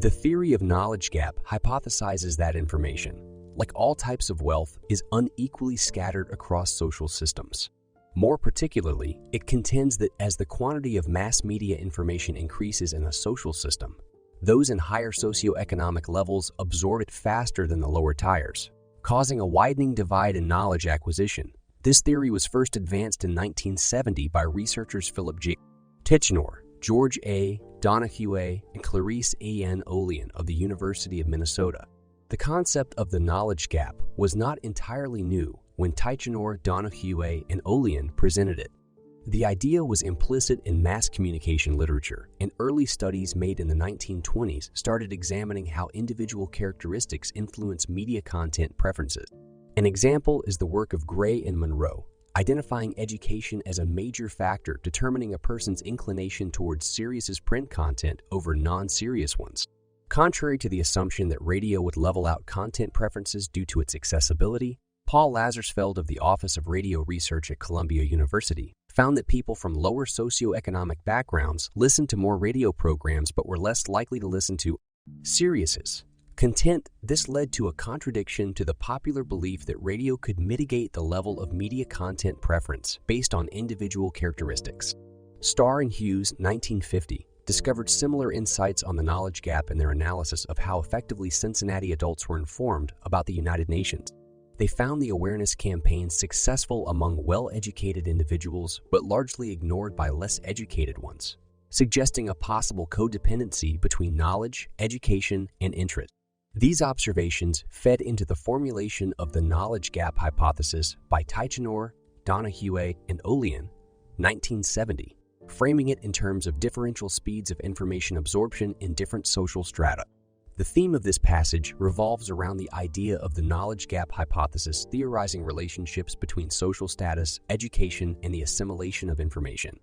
The theory of knowledge gap hypothesizes that information, like all types of wealth, is unequally scattered across social systems. More particularly, it contends that as the quantity of mass media information increases in a social system, those in higher socioeconomic levels absorb it faster than the lower tiers, causing a widening divide in knowledge acquisition. This theory was first advanced in 1970 by researchers Philip G. Tichenor, George A. Donahue, and Clarice A.N. Olian of the University of Minnesota. The concept of the knowledge gap was not entirely new when Tichenor, Donahue, and Olian presented it. The idea was implicit in mass communication literature, and early studies made in the 1920s started examining how individual characteristics influence media content preferences. An example is the work of Gray and Monroe, identifying education as a major factor determining a person's inclination towards serious print content over non-serious ones. Contrary to the assumption that radio would level out content preferences due to its accessibility, Paul Lazarsfeld of the Office of Radio Research at Columbia University found that people from lower socioeconomic backgrounds listened to more radio programs but were less likely to listen to serious content. This led to a contradiction to the popular belief that radio could mitigate the level of media content preference based on individual characteristics. Starr and Hughes, 1950, discovered similar insights on the knowledge gap in their analysis of how effectively Cincinnati adults were informed about the United Nations. They found the awareness campaigns successful among well-educated individuals but largely ignored by less educated ones, suggesting a possible codependency between knowledge, education, and interest. These observations fed into the formulation of the knowledge gap hypothesis by Tichenor, Donahue, and Olian, 1970, framing it in terms of differential speeds of information absorption in different social strata. The theme of this passage revolves around the idea of the knowledge gap hypothesis, theorizing relationships between social status, education, and the assimilation of information.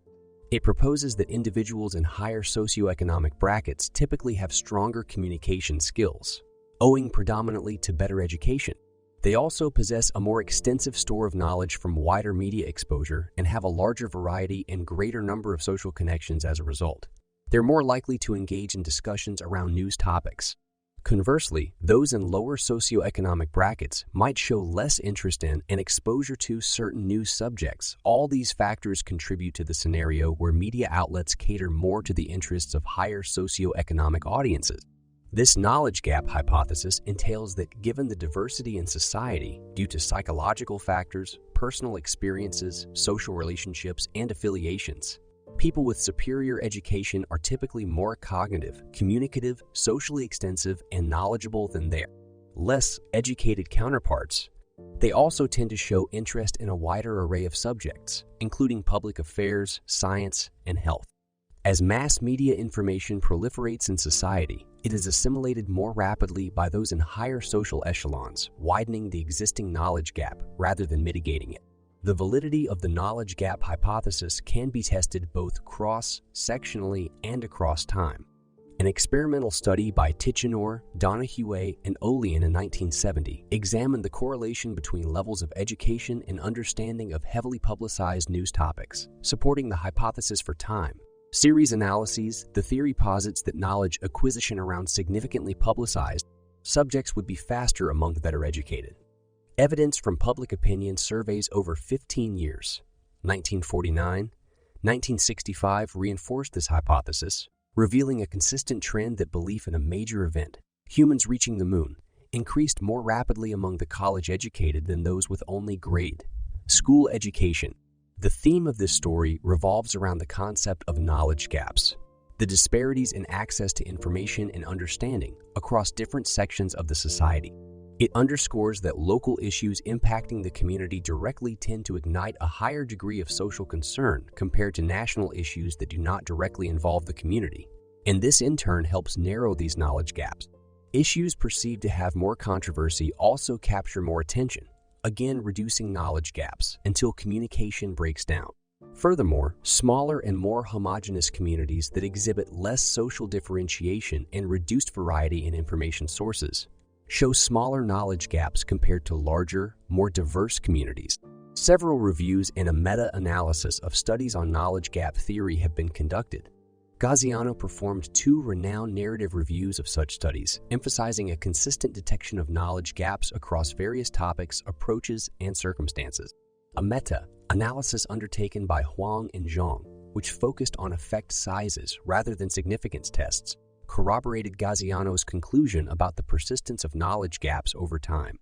It proposes that individuals in higher socioeconomic brackets typically have stronger communication skills, owing predominantly to better education. They also possess a more extensive store of knowledge from wider media exposure and have a larger variety and greater number of social connections as a result. They're more likely to engage in discussions around news topics. Conversely, those in lower socioeconomic brackets might show less interest in and exposure to certain news subjects. All these factors contribute to the scenario where media outlets cater more to the interests of higher socioeconomic audiences. This knowledge gap hypothesis entails that given the diversity in society due to psychological factors, personal experiences, social relationships, and affiliations, people with superior education are typically more cognitive, communicative, socially extensive, and knowledgeable than their less educated counterparts. They also tend to show interest in a wider array of subjects, including public affairs, science, and health. As mass media information proliferates in society, it is assimilated more rapidly by those in higher social echelons, widening the existing knowledge gap rather than mitigating it. The validity of the knowledge gap hypothesis can be tested both cross-sectionally and across time. An experimental study by Tichenor, Donahue, and Olian in 1970 examined the correlation between levels of education and understanding of heavily publicized news topics, supporting the hypothesis for time. Series analyses, the theory posits that knowledge acquisition around significantly publicized subjects would be faster among the better educated. Evidence from public opinion surveys over 15 years, 1949, 1965, reinforced this hypothesis, revealing a consistent trend that belief in a major event, humans reaching the moon, increased more rapidly among the college-educated than those with only grade school education. The theme of this story revolves around the concept of knowledge gaps, the disparities in access to information and understanding across different sections of the society. It underscores that local issues impacting the community directly tend to ignite a higher degree of social concern compared to national issues that do not directly involve the community, and this in turn helps narrow these knowledge gaps. Issues perceived to have more controversy also capture more attention, again reducing knowledge gaps until communication breaks down. Furthermore, smaller and more homogeneous communities that exhibit less social differentiation and reduced variety in information sources show smaller knowledge gaps compared to larger, more diverse communities. Several reviews and a meta-analysis of studies on knowledge gap theory have been conducted. Gaziano performed 2 renowned narrative reviews of such studies, emphasizing a consistent detection of knowledge gaps across various topics, approaches, and circumstances. A meta-analysis undertaken by Huang and Zhang, which focused on effect sizes rather than significance tests, corroborated Gaziano's conclusion about the persistence of knowledge gaps over time.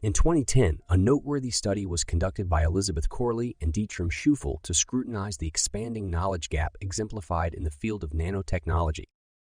In 2010, a noteworthy study was conducted by Elizabeth Corley and Dietram Schufel to scrutinize the expanding knowledge gap exemplified in the field of nanotechnology.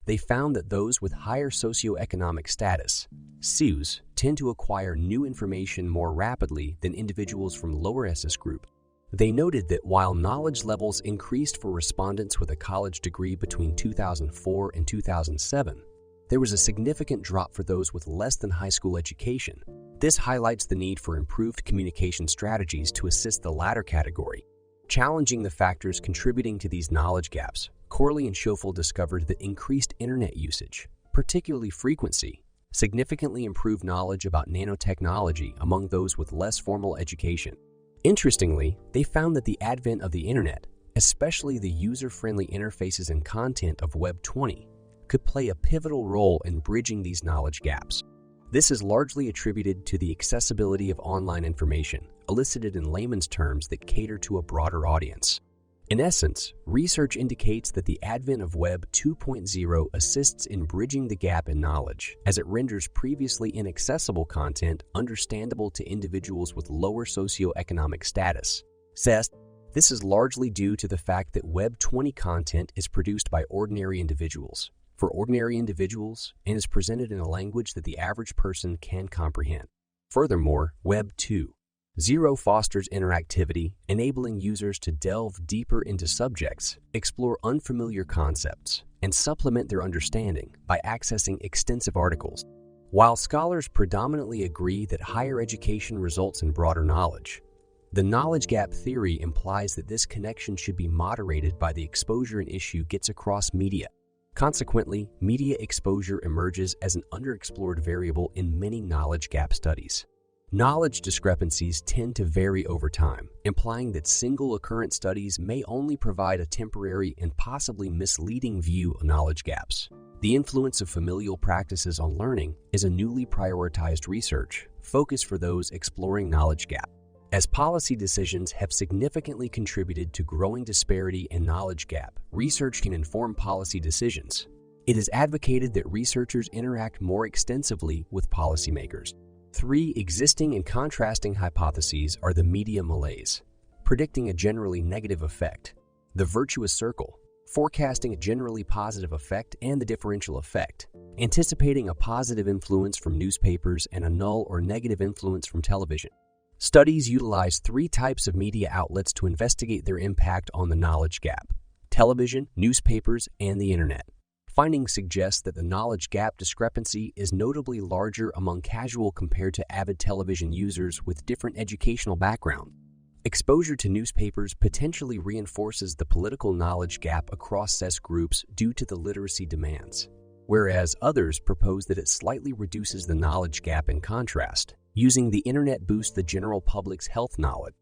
They found that those with higher socio-economic status, SEUs, tend to acquire new information more rapidly than individuals from lower SS group. They noted that while knowledge levels increased for respondents with a college degree between 2004 and 2007, there was a significant drop for those with less than high school education. This highlights the need for improved communication strategies to assist the latter category. Challenging the factors contributing to these knowledge gaps, Corley and Schofel discovered that increased internet usage, particularly frequency, significantly improved knowledge about nanotechnology among those with less formal education. Interestingly, they found that the advent of the internet, especially the user-friendly interfaces and content of Web 20, could play a pivotal role in bridging these knowledge gaps. This is largely attributed to the accessibility of online information, elicited in layman's terms that cater to a broader audience. In essence, research indicates that the advent of Web 2.0 assists in bridging the gap in knowledge, as it renders previously inaccessible content understandable to individuals with lower socioeconomic status. This is largely due to the fact that Web 20 content is produced by ordinary individuals, for ordinary individuals, and is presented in a language that the average person can comprehend. Furthermore, Web 2.0 fosters interactivity, enabling users to delve deeper into subjects, explore unfamiliar concepts, and supplement their understanding by accessing extensive articles. While scholars predominantly agree that higher education results in broader knowledge, the knowledge gap theory implies that this connection should be moderated by the exposure an issue gets across media. Consequently, media exposure emerges as an underexplored variable in many knowledge gap studies. Knowledge discrepancies tend to vary over time, implying that single occurrence studies may only provide a temporary and possibly misleading view of knowledge gaps. The influence of familial practices on learning is a newly prioritized research focus for those exploring knowledge gap. As policy decisions have significantly contributed to growing disparity and knowledge gap, research can inform policy decisions. It is advocated that researchers interact more extensively with policymakers. 3 existing and contrasting hypotheses are the media malaise, predicting a generally negative effect, the virtuous circle, forecasting a generally positive effect, and the differential effect, anticipating a positive influence from newspapers and a null or negative influence from television. Studies utilize 3 types of media outlets to investigate their impact on the knowledge gap: television, newspapers, and the internet. Findings suggest that the knowledge gap discrepancy is notably larger among casual compared to avid television users with different educational background. Exposure to newspapers potentially reinforces the political knowledge gap across CES groups due to the literacy demands, whereas others propose that it slightly reduces the knowledge gap in contrast. Using the internet boosts the general public's health knowledge.